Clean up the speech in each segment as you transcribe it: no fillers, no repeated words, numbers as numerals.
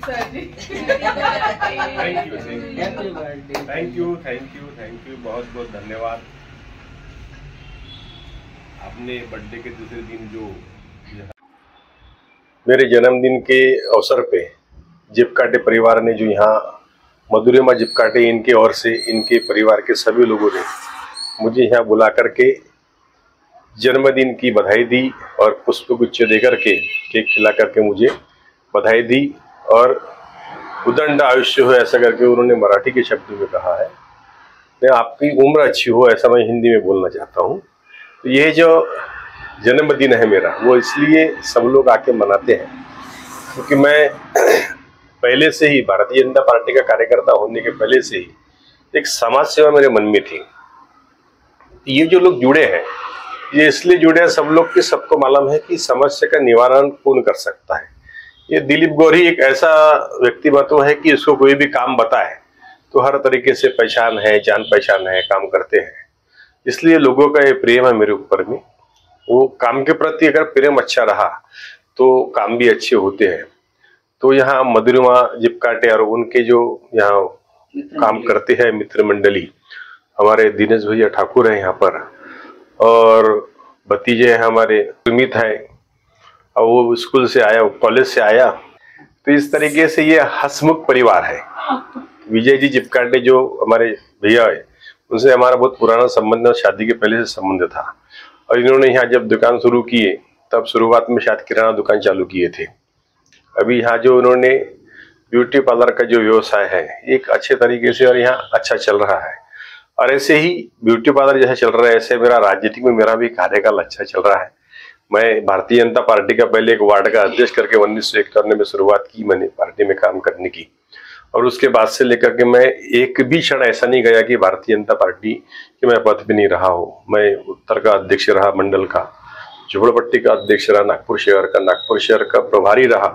Thank you बहुत बहुत धन्यवाद। आपने बर्थडे के दूसरे दिन जो मेरे जन्मदिन के अवसर पे जिपकाटे परिवार ने जो यहाँ मधुरिमा जिपकाटे इनके ओर से इनके परिवार के सभी लोगों ने मुझे यहाँ बुला करके जन्मदिन की बधाई दी और पुष्पगुच्छ देकर के केक खिला करके मुझे बधाई दी और उदंड आयुष्य हो ऐसा करके उन्होंने मराठी के शब्दों में कहा है। मैं आपकी उम्र अच्छी हो ऐसा मैं हिंदी में बोलना चाहता हूँ। तो ये जो जन्मदिन है मेरा वो इसलिए सब लोग आके मनाते हैं क्योंकि मैं पहले से ही भारतीय जनता पार्टी का कार्यकर्ता होने के पहले से ही एक समाज सेवा मेरे मन में थी। ये जो लोग जुड़े हैं ये इसलिए जुड़े हैं सब लोग कि सबको मालूम है कि समस्या का निवारण कौन कर सकता है। ये दिलीप गौरी एक ऐसा व्यक्तिमत्व है कि इसको कोई भी काम बताए तो हर तरीके से पहचान है, जान पहचान है, काम करते हैं। इसलिए लोगों का ये प्रेम है मेरे ऊपर में। वो काम के प्रति अगर प्रेम अच्छा रहा तो काम भी अच्छे होते हैं। तो यहाँ मधुरिमा जिपकाटे और उनके जो यहाँ काम करते हैं मित्र मंडली, हमारे दिनेश भैया ठाकुर है यहाँ पर और भतीजे हैं हमारे सुमित है और वो स्कूल से आया, कॉलेज से आया। तो इस तरीके से ये हसमुख परिवार है। विजय जी जिपकाटे जो हमारे भैया है उनसे हमारा बहुत पुराना संबंध, शादी के पहले से संबंध था और इन्होंने यहाँ जब दुकान शुरू किए तब शुरुआत में शायद किराना दुकान चालू किए थे। अभी यहाँ जो उन्होंने ब्यूटी पार्लर का जो व्यवसाय है एक अच्छे तरीके से और यहाँ अच्छा चल रहा है। और ऐसे ही ब्यूटी पार्लर जैसे चल रहा है ऐसे मेरा राजनीतिक में मेरा भी कार्यकाल अच्छा चल रहा है। मैं भारतीय जनता पार्टी का पहले एक वार्ड का अध्यक्ष करके 1951 में शुरुआत की मैंने पार्टी में काम करने की और उसके बाद से लेकर के मैं एक भी क्षण ऐसा नहीं गया कि भारतीय जनता पार्टी कि मैं पद पे नहीं रहा हूँ। मैं उत्तर का अध्यक्ष रहा, मंडल का, झोपड़पट्टी का अध्यक्ष रहा, नागपुर शहर का प्रभारी रहा,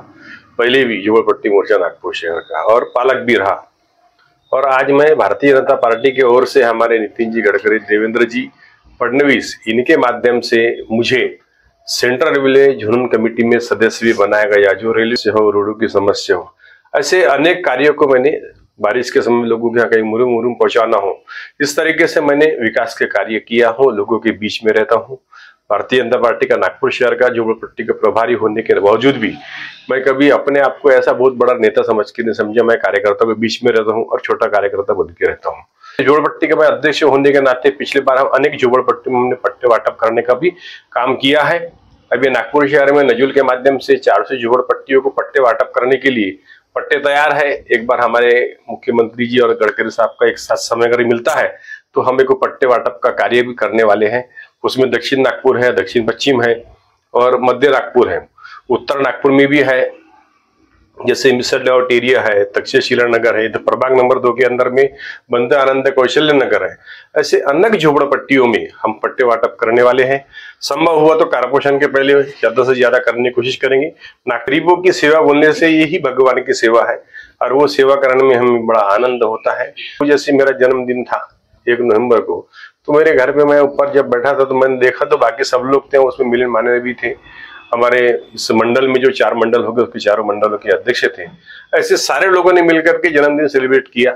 पहले भी झोपड़पट्टी मोर्चा नागपुर शहर का, और पालक भी रहा। और आज मैं भारतीय जनता पार्टी की ओर से हमारे नितिन जी गडकरी, देवेंद्र जी फडणवीस, इनके माध्यम से मुझे सेंट्रल रेलवे झुनून कमेटी में सदस्य भी बनाया गया, जो रेलवे से हो, रोडों की समस्या हो, ऐसे अनेक कार्यों को मैंने बारिश के समय लोगों के यहाँ कहीं मुरुम मुरुम पहुंचाना हो, इस तरीके से मैंने विकास के कार्य किया हूँ। लोगों के बीच में रहता हूँ। भारतीय जनता पार्टी का नागपुर शहर का झोपड़पट्टी का प्रभारी होने के बावजूद भी मैं कभी अपने आप को ऐसा बहुत बड़ा नेता समझ के नहीं समझा। मैं कार्यकर्ताओं के बीच में रहता हूँ और छोटा कार्यकर्ता बन के रहता हूँ। झोपड़पट्टी का मैं अध्यक्ष होने के नाते पिछले बार हम अनेक झोपड़पट्टी में हमने पट्टे वाटप करने का भी काम किया है। अभी नागपुर शहर में नजुल के माध्यम से 400 झोपड़पट्टियों को पट्टे वाटप करने के लिए पट्टे तैयार है। एक बार हमारे मुख्यमंत्री जी और गडकरी साहब का एक साथ समय अगर मिलता है तो हम एक पट्टे वाटप का कार्य भी करने वाले हैं। उसमें दक्षिण नागपुर है, दक्षिण पश्चिम है और मध्य नागपुर है, उत्तर नागपुर में भी है, जैसे मिसर लेआउट एरिया है, तक्षशिला नगर है, प्रभाग नंबर 2 के अंदर में बंदे आनंद कौशल्य नगर है। ऐसे अनेक झोपड़पट्टियों में हम पट्टे वाटप करने वाले हैं। संभव हुआ तो कारपोषण के पहले ज्यादा से ज्यादा करने की कोशिश करेंगे। नागरिकों की सेवा बोलने से यही भगवान की सेवा है और वो सेवा करने में हमें बड़ा आनंद होता है। जैसे मेरा जन्मदिन था 1 नवंबर को, तो मेरे घर पे मैं ऊपर जब बैठा था तो मैंने देखा तो बाकी सब लोग थे, उसमें मिलन माने भी थे। हमारे इस मंडल में जो 4 मंडल हो गए उसके 4 मंडलों के अध्यक्ष थे। ऐसे सारे लोगों ने मिलकर के जन्मदिन सेलिब्रेट किया।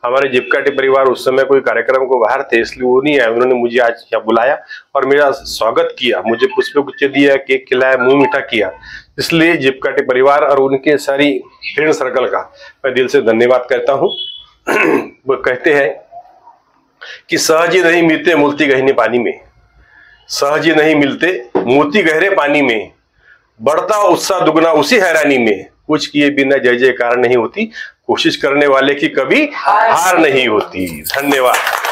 हमारे जिपकाटे परिवार उस समय कोई कार्यक्रम को बाहर थे इसलिए वो नहीं आए। उन्होंने मुझे आज यहाँ बुलाया और मेरा स्वागत किया, मुझे पुष्पगुच्छ दिया, केक खिलाया, मुंह मीठा किया। इसलिए जिपकाटे परिवार और उनके सारी फ्रेंड सर्कल का मैं दिल से धन्यवाद करता हूँ। वो कहते हैं कि सहज ही नहीं मिलते मूर्ति गहरे पानी में, सहज ही नहीं मिलते मोती गहरे पानी में, बढ़ता उत्साह दुगना उसी हैरानी में, कुछ किए बिना जय जयकार नहीं होती, कोशिश करने वाले की कभी हार नहीं होती। धन्यवाद।